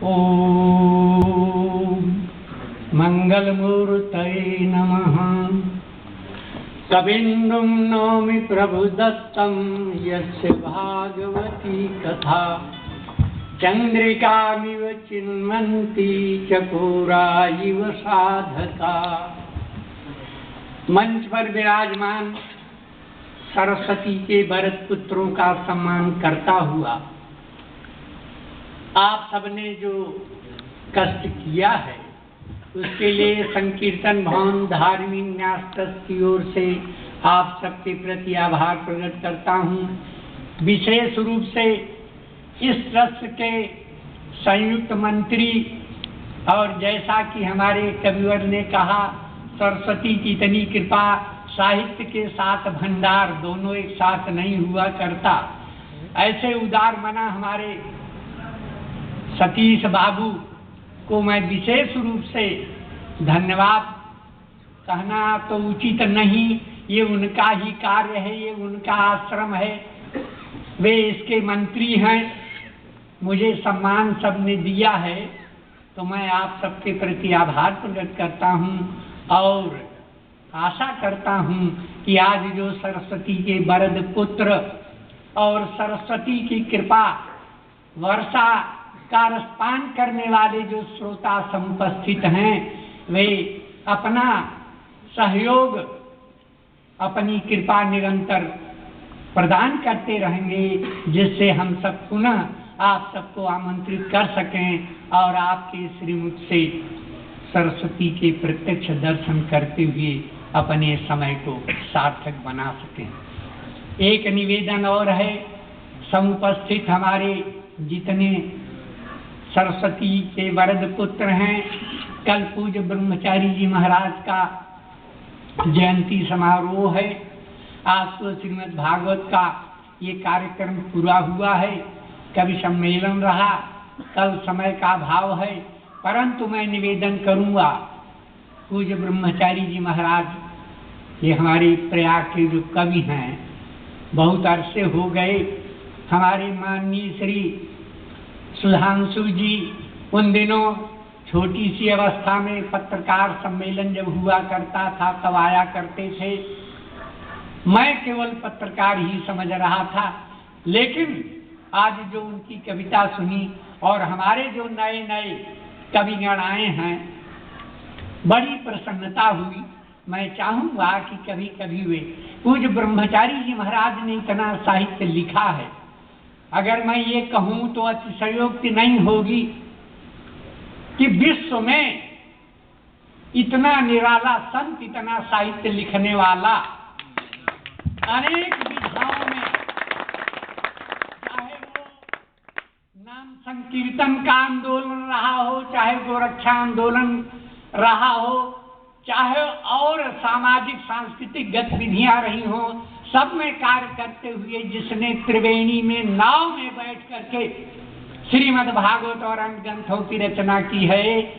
ओम मंगलमूर्तये नमः। कविन्दुं नौमि प्रभुदत्तं यस्य भागवती कथा चंद्रिकामिव चिन्वन्ति चकोराइव साधका। मंच पर विराजमान सरस्वती के भरत पुत्रों का सम्मान करता हुआ आप सबने जो कष्ट किया है उसके लिए संकीर्तन भवन धार्मिक न्यास ट्रस्ट की ओर से आप सबके प्रति आभार प्रकट करता हूँ। विशेष रूप से इस ट्रस्ट के संयुक्त मंत्री और जैसा कि हमारे कविवर ने कहा, सरस्वती की इतनी कृपा साहित्य के साथ भंडार दोनों एक साथ नहीं हुआ करता। ऐसे उदार मना हमारे सतीश बाबू को मैं विशेष रूप से धन्यवाद कहना तो उचित नहीं, ये उनका ही कार्य है, ये उनका आश्रम है, वे इसके मंत्री हैं, मुझे सम्मान सबने दिया है, तो मैं आप सबके प्रति आभार प्रकट करता हूँ और आशा करता हूँ कि आज जो सरस्वती के वरद पुत्र और सरस्वती की कृपा वर्षा का रसपान करने वाले जो श्रोता समुपस्थित हैं, वे अपना सहयोग अपनी कृपा निरंतर प्रदान करते रहेंगे, जिससे हम सब पुनः आप सबको आमंत्रित कर सकें और आपके श्रीमुख से सरस्वती के प्रत्यक्ष दर्शन करते हुए अपने समय को सार्थक बना सकें। एक निवेदन और है, समुपस्थित हमारे जितने सरस्वती के वरद पुत्र हैं, कल पूज्य ब्रह्मचारी जी महाराज का जयंती समारोह है। आज तो श्रीमद् भागवत का ये कार्यक्रम पूरा हुआ है, कवि सम्मेलन रहा, कल समय का भाव है, परंतु मैं निवेदन करूंगा, पूज्य ब्रह्मचारी जी महाराज ये हमारे प्रयाग के जो कवि हैं, बहुत अरसे हो गए, हमारे माननीय श्री सुधांशु जी उन दिनों छोटी सी अवस्था में पत्रकार सम्मेलन जब हुआ करता था तब आया करते थे। मैं केवल पत्रकार ही समझ रहा था, लेकिन आज जो उनकी कविता सुनी और हमारे जो नए नए कविगण आए हैं, बड़ी प्रसन्नता हुई। मैं चाहूँगा कि कभी कभी वे पूज्य ब्रह्मचारी जी महाराज ने इतना साहित्य लिखा है, अगर मैं ये कहूँ तो अतिशयोक्ति नहीं होगी कि विश्व में इतना निराला संत, इतना साहित्य लिखने वाला अनेक विधाओं में, चाहे वो नाम संकीर्तन का आंदोलन रहा हो, चाहे गोरक्षा आंदोलन रहा हो, चाहे और सामाजिक सांस्कृतिक गतिविधियां रही हो, सब में कार्य करते हुए जिसने त्रिवेणी में नाव में बैठ करके श्रीमद् भागवत और अन्य ग्रंथों की रचना की है,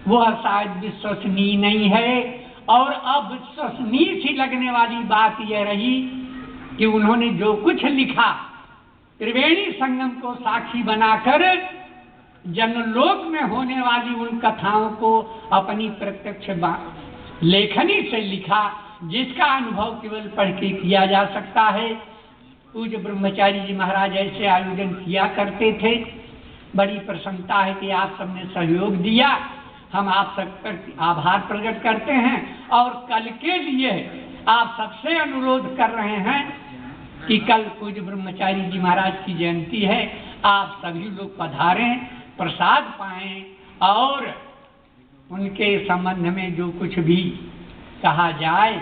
वह शायद विश्वसनीय नहीं है। और अब विश्वसनीय सी लगने वाली बात यह रही कि उन्होंने जो कुछ लिखा त्रिवेणी संगम को साक्षी बनाकर जनलोक में होने वाली उन कथाओं को अपनी प्रत्यक्ष लेखनी से लिखा, जिसका अनुभव केवल पढ़ के किया जा सकता है। पूज्य ब्रह्मचारी जी महाराज ऐसे आयोजन किया करते थे। बड़ी प्रसन्नता है कि आप सबने सहयोग दिया, हम आप सब पर आभार प्रकट करते हैं और कल के लिए आप सबसे अनुरोध कर रहे हैं कि कल पूज्य ब्रह्मचारी जी महाराज की जयंती है, आप सभी लोग पधारें, प्रसाद पाएं और उनके संबंध में जो कुछ भी कहा जाए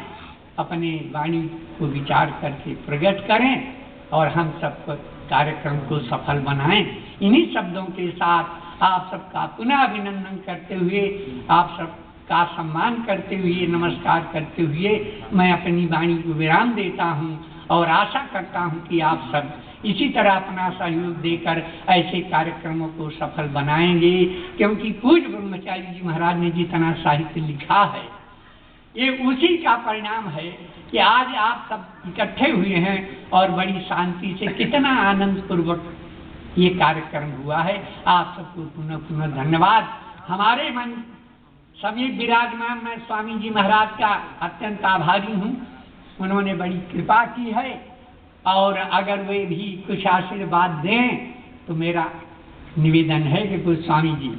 अपने वाणी को विचार करके प्रकट करें और हम सब कार्यक्रम को सफल बनाएं। इन्हीं शब्दों के साथ आप सबका पुनः अभिनंदन करते हुए, आप सबका सम्मान करते हुए, नमस्कार करते हुए मैं अपनी वाणी को विराम देता हूं और आशा करता हूं कि आप सब इसी तरह अपना सहयोग देकर ऐसे कार्यक्रमों को सफल बनाएंगे, क्योंकि पूज्य ब्रह्मचारी जी महाराज ने जितना साहित्य लिखा है, ये उसी का परिणाम है कि आज आप सब इकट्ठे हुए हैं और बड़ी शांति से कितना आनंद पूर्वक ये कार्यक्रम हुआ है। आप सबको पुनः पुनः धन्यवाद। हमारे मन समीप विराजमान मैं स्वामी जी महाराज का अत्यंत आभारी हूँ, उन्होंने बड़ी कृपा की है और अगर वे भी कुछ आशीर्वाद दें तो मेरा निवेदन है कि कुछ स्वामी जी